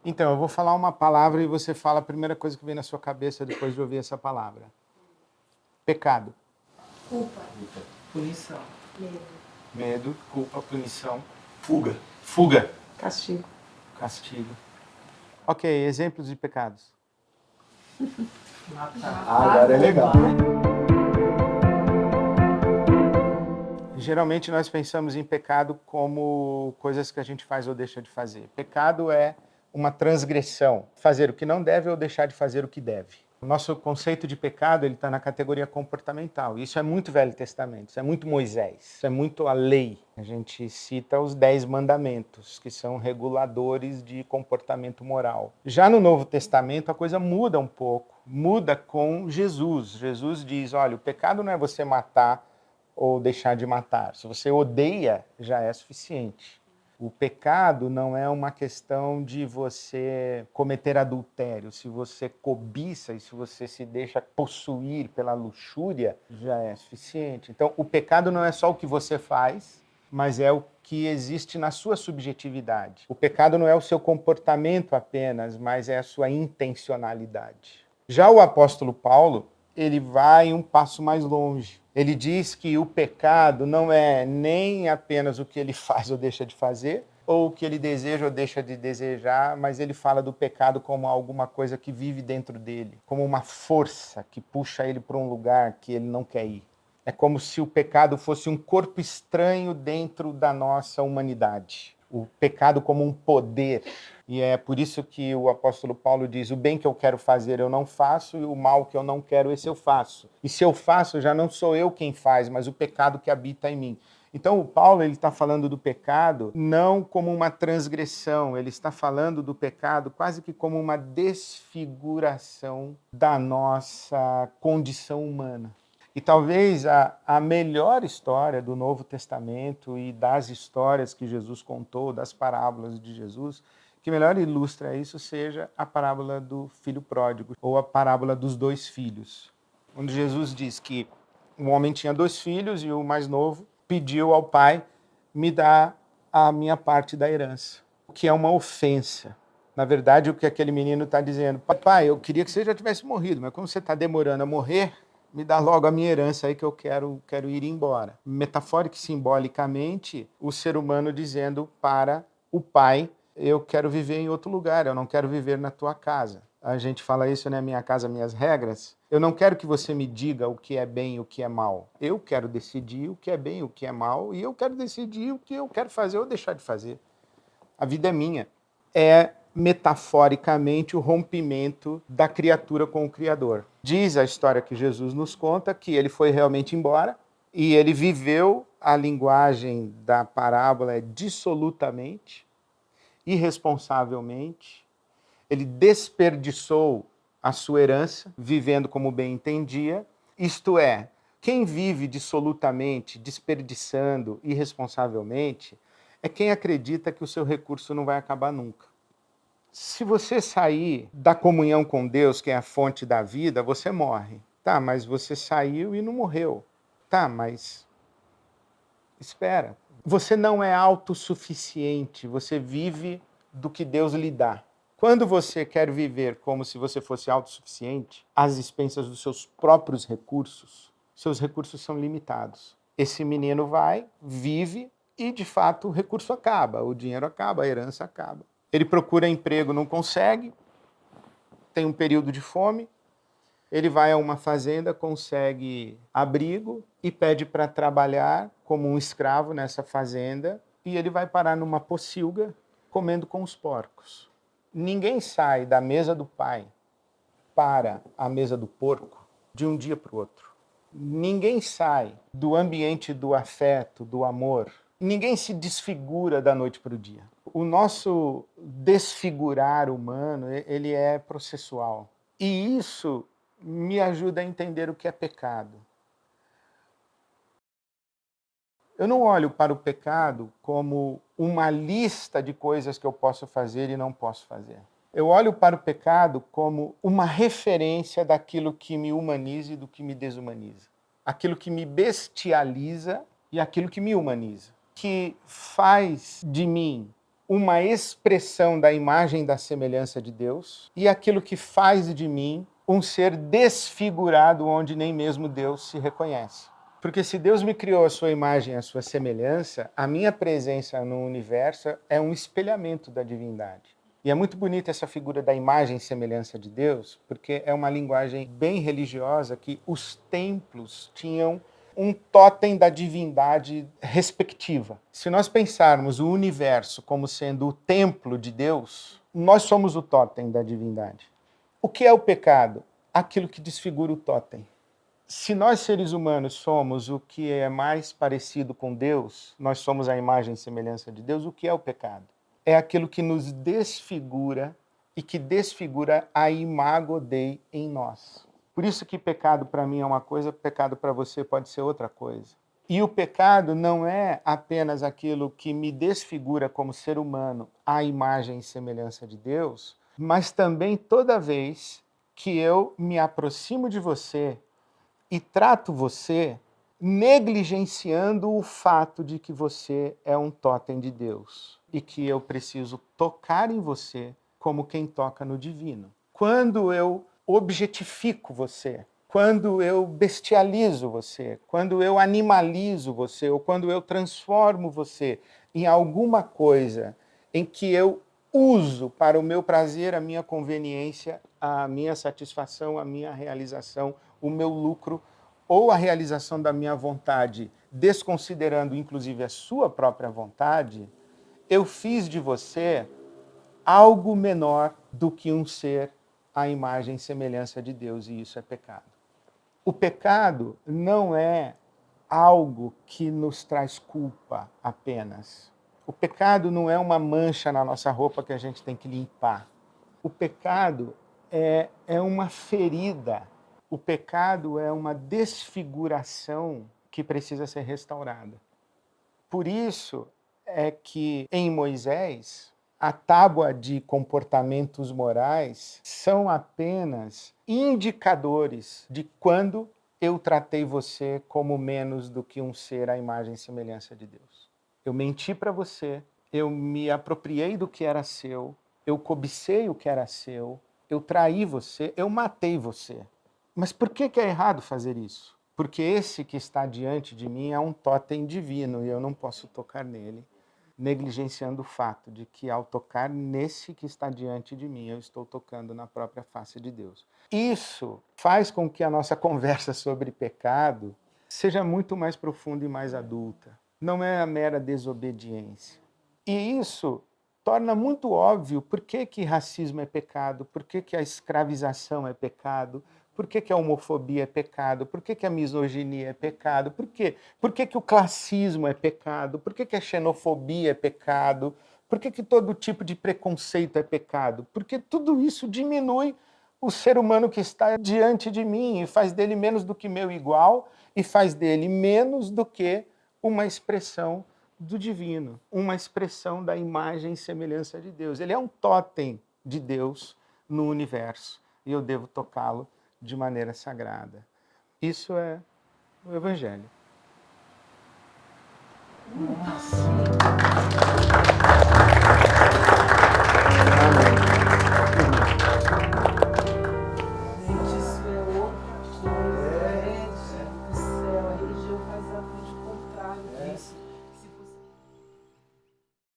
Então, eu vou falar uma palavra e você fala a primeira coisa que vem na sua cabeça depois de ouvir essa palavra. Pecado. Culpa. Punição. Medo. Medo, culpa, punição. Fuga. Fuga. Castigo. Castigo. Ok, exemplos de pecados. Matar. Agora é legal. Geralmente nós pensamos em pecado como coisas que a gente faz ou deixa de fazer. Pecado é uma transgressão, fazer o que não deve ou deixar de fazer o que deve. O nosso conceito de pecado está na categoria comportamental. Isso é muito Velho Testamento, isso é muito Moisés, isso é muito a lei. A gente cita os 10 mandamentos, que são reguladores de comportamento moral. Já no Novo Testamento a coisa muda um pouco, muda com Jesus. Jesus diz, olha, o pecado não é você matar ou deixar de matar. Se você odeia, já é suficiente. O pecado não é uma questão de você cometer adultério. Se você cobiça e se você se deixa possuir pela luxúria, já é suficiente. Então, o pecado não é só o que você faz, mas é o que existe na sua subjetividade. O pecado não é o seu comportamento apenas, mas é a sua intencionalidade. Já o apóstolo Paulo, ele vai um passo mais longe. Ele diz que o pecado não é nem apenas o que ele faz ou deixa de fazer, ou o que ele deseja ou deixa de desejar, mas ele fala do pecado como alguma coisa que vive dentro dele, como uma força que puxa ele para um lugar que ele não quer ir. É como se o pecado fosse um corpo estranho dentro da nossa humanidade. O pecado como um poder. E é por isso que o apóstolo Paulo diz, o bem que eu quero fazer eu não faço, e o mal que eu não quero, esse eu faço. E se eu faço, já não sou eu quem faz, mas o pecado que habita em mim. Então o Paulo está falando do pecado não como uma transgressão, ele está falando do pecado quase que como uma desfiguração da nossa condição humana. E talvez a melhor história do Novo Testamento e das histórias que Jesus contou, das parábolas de Jesus, que melhor ilustra isso seja a parábola do filho pródigo, ou a parábola dos 2 filhos, onde Jesus diz que um homem tinha 2 filhos e o mais novo pediu ao pai, me dá a minha parte da herança, o que é uma ofensa. Na verdade, o que aquele menino está dizendo, pai, eu queria que você já tivesse morrido, mas como você está demorando a morrer, me dá logo a minha herança aí que eu quero ir embora. Metafórica e simbolicamente, o ser humano dizendo para o pai, eu quero viver em outro lugar, eu não quero viver na tua casa. A gente fala isso, né? Minha casa, minhas regras. Eu não quero que você me diga o que é bem e o que é mal. Eu quero decidir o que é bem e o que é mal, e eu quero decidir o que eu quero fazer ou deixar de fazer. A vida é minha. É metaforicamente o rompimento da criatura com o Criador. Diz a história que Jesus nos conta que ele foi realmente embora e ele viveu, a linguagem da parábola é dissolutamente, irresponsavelmente, ele desperdiçou a sua herança, vivendo como bem entendia, isto é, quem vive dissolutamente, desperdiçando irresponsavelmente, é quem acredita que o seu recurso não vai acabar nunca. Se você sair da comunhão com Deus, que é a fonte da vida, você morre. Tá, mas você saiu e não morreu. Tá, mas espera. Você não é autossuficiente, você vive do que Deus lhe dá. Quando você quer viver como se você fosse autossuficiente, às expensas dos seus próprios recursos, seus recursos são limitados. Esse menino vai, vive e, de fato, o recurso acaba, o dinheiro acaba, a herança acaba. Ele procura emprego, não consegue, tem um período de fome, ele vai a uma fazenda, consegue abrigo e pede para trabalhar como um escravo nessa fazenda e ele vai parar numa pocilga comendo com os porcos. Ninguém sai da mesa do pai para a mesa do porco de um dia para o outro. Ninguém sai do ambiente do afeto, do amor. Ninguém se desfigura da noite para o dia. O nosso desfigurar humano, ele é processual. E isso me ajuda a entender o que é pecado. Eu não olho para o pecado como uma lista de coisas que eu posso fazer e não posso fazer. Eu olho para o pecado como uma referência daquilo que me humaniza e do que me desumaniza. Aquilo que me bestializa e aquilo que me humaniza. Que faz de mim uma expressão da imagem e da semelhança de Deus, e aquilo que faz de mim um ser desfigurado onde nem mesmo Deus se reconhece. Porque se Deus me criou a sua imagem e a sua semelhança, a minha presença no universo é um espelhamento da divindade. E é muito bonita essa figura da imagem e semelhança de Deus, porque é uma linguagem bem religiosa que os templos tinham um totem da divindade respectiva. Se nós pensarmos o universo como sendo o templo de Deus, nós somos o totem da divindade. O que é o pecado? Aquilo que desfigura o totem. Se nós, seres humanos, somos o que é mais parecido com Deus, nós somos a imagem e semelhança de Deus, o que é o pecado? É aquilo que nos desfigura e que desfigura a imago Dei em nós. Por isso que pecado para mim é uma coisa, pecado para você pode ser outra coisa. E o pecado não é apenas aquilo que me desfigura como ser humano à imagem e semelhança de Deus, mas também toda vez que eu me aproximo de você e trato você negligenciando o fato de que você é um totem de Deus e que eu preciso tocar em você como quem toca no divino. Quando eu objetifico você, quando eu bestializo você, quando eu animalizo você, ou quando eu transformo você em alguma coisa em que eu uso para o meu prazer, a minha conveniência, a minha satisfação, a minha realização, o meu lucro ou a realização da minha vontade, desconsiderando inclusive a sua própria vontade, eu fiz de você algo menor do que um ser à imagem e semelhança de Deus, e isso é pecado. O pecado não é algo que nos traz culpa apenas. O pecado não é uma mancha na nossa roupa que a gente tem que limpar. O pecado é uma ferida. O pecado é uma desfiguração que precisa ser restaurada. Por isso é que em Moisés, a tábua de comportamentos morais são apenas indicadores de quando eu tratei você como menos do que um ser à imagem e semelhança de Deus. Eu menti para você, eu me apropriei do que era seu, eu cobicei o que era seu, eu traí você, eu matei você. Mas por que é errado fazer isso? Porque esse que está diante de mim é um totem divino e eu não posso tocar nele, negligenciando o fato de que ao tocar nesse que está diante de mim, eu estou tocando na própria face de Deus. Isso faz com que a nossa conversa sobre pecado seja muito mais profunda e mais adulta. Não é a mera desobediência. E isso torna muito óbvio por que racismo é pecado, por que a escravização é pecado, por que a homofobia é pecado, por que a misoginia é pecado, por que o classismo é pecado, por que a xenofobia é pecado, por que todo tipo de preconceito é pecado? Porque tudo isso diminui o ser humano que está diante de mim e faz dele menos do que meu igual e faz dele menos do que uma expressão do divino, uma expressão da imagem e semelhança de Deus. Ele é um totem de Deus no universo e eu devo tocá-lo de maneira sagrada. Isso é o Evangelho. Nossa.